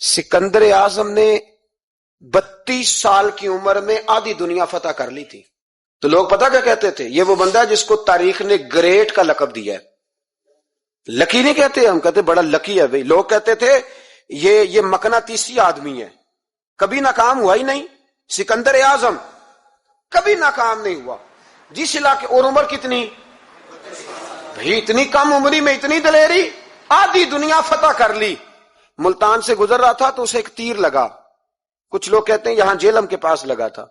سکندر اعظم نے 32 سال کی عمر میں آدھی دنیا فتح کر لی تھی. تو لوگ پتہ کیا کہتے تھے؟ یہ وہ بندہ ہے جس کو تاریخ نے گریٹ کا لقب دیا ہے. لکی نہیں کہتے، ہم کہتے بڑا لکی ہے بھائی. لوگ کہتے تھے یہ مقناطیسی آدمی ہے، کبھی ناکام ہوا ہی نہیں. سکندر اعظم کبھی ناکام نہیں ہوا. جس علاقے، اور عمر کتنی بھائی، اتنی کم عمری میں اتنی دلیری، آدھی دنیا فتح کر لی. ملتان سے گزر رہا تھا تو اسے ایک تیر لگا. کچھ لوگ کہتے ہیں یہاں جیلم کے پاس لگا تھا.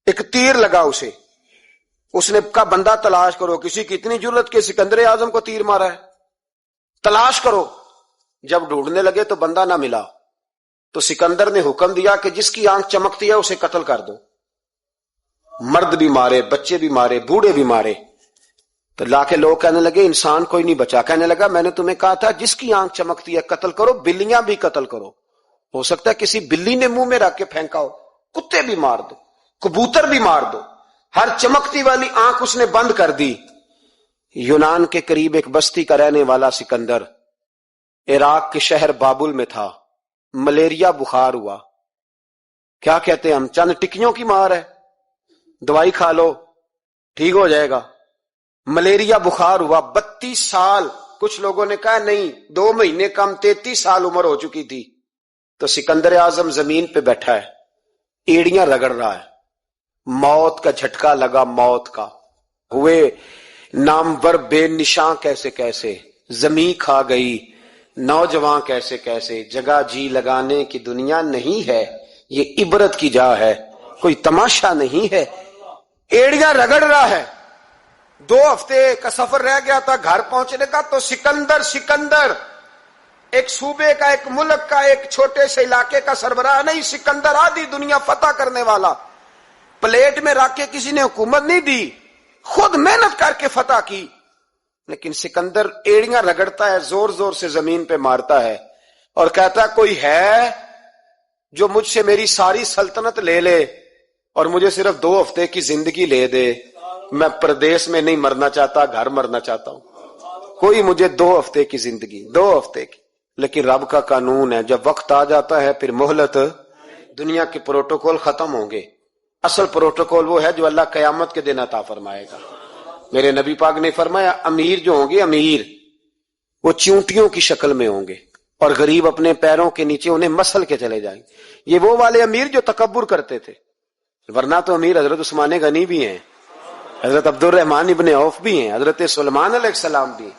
ایک تیر لگا اسے. اس نے کہا بندہ تلاش کرو، کسی کی اتنی جرت کہ سکندر اعظم کو تیر مارا ہے، تلاش کرو. جب ڈھونڈنے لگے تو بندہ نہ ملا. تو سکندر نے حکم دیا کہ جس کی آنکھ چمکتی ہے اسے قتل کر دو. مرد بھی مارے، بچے بھی مارے، بوڑھے بھی مارے. تو لا کے لوگ کہنے لگے انسان کوئی نہیں بچا. کہنے لگا میں نے تمہیں کہا تھا جس کی آنکھ چمکتی ہے قتل کرو. بلیاں بھی قتل کرو، ہو سکتا ہے کسی بلی نے منہ میں رکھ کے پھینکا ہو. کتے بھی مار دو، کبوتر بھی مار دو. ہر چمکتی والی آنکھ اس نے بند کر دی. یونان کے قریب ایک بستی کا رہنے والا سکندر عراق کے شہر بابل میں تھا. ملیریا بخار ہوا. کیا کہتے ہیں ہم، چند ٹکیوں کی مار ہے، دوائی کھا لو ٹھیک ہو جائے گا. ملیریا بخار ہوا. 32 سال، کچھ لوگوں نے کہا نہیں 2 مہینے کم، 33 سال عمر ہو چکی تھی. تو سکندر اعظم زمین پہ بیٹھا ہے، ایڑیاں رگڑ رہا ہے. موت کا جھٹکا لگا، موت کا. ہوئے نامور بے نشاں کیسے کیسے، زمین کھا گئی نوجوان کیسے کیسے. جگہ جی لگانے کی دنیا نہیں ہے، یہ عبرت کی جا ہے، کوئی تماشا نہیں ہے. ایڑیاں رگڑ رہا ہے. 2 ہفتے کا سفر رہ گیا تھا گھر پہنچنے کا. تو سکندر ایک صوبے کا، ایک ملک کا، ایک چھوٹے سے علاقے کا سربراہ نہیں. سکندر آدھی دنیا فتح کرنے والا. پلیٹ میں رکھ کے کسی نے حکومت نہیں دی، خود محنت کر کے فتح کی. لیکن سکندر ایڑیاں رگڑتا ہے، زور زور سے زمین پہ مارتا ہے اور کہتا ہے کوئی ہے جو مجھ سے میری ساری سلطنت لے لے اور مجھے صرف 2 ہفتے کی زندگی لے دے. میں پردیس میں نہیں مرنا چاہتا، گھر مرنا چاہتا ہوں. کوئی مجھے 2 ہفتے کی زندگی، 2 ہفتے کی. لیکن رب کا قانون ہے، جب وقت آ جاتا ہے پھر مہلت. دنیا کے پروٹوکول ختم ہوں گے. اصل پروٹوکول وہ ہے جو اللہ قیامت کے دن عطا فرمائے گا. میرے نبی پاک نے فرمایا امیر جو ہوں گے، امیر وہ چونٹیوں کی شکل میں ہوں گے اور غریب اپنے پیروں کے نیچے انہیں مسل کے چلے جائیں گے. یہ وہ والے امیر جو تکبر کرتے تھے. ورنہ تو امیر حضرت عثمان غنی بھی ہیں، حضرت عبد الرحمن ابن عوف بھی ہیں، حضرت سلیمان علیہ السلام بھی ہیں.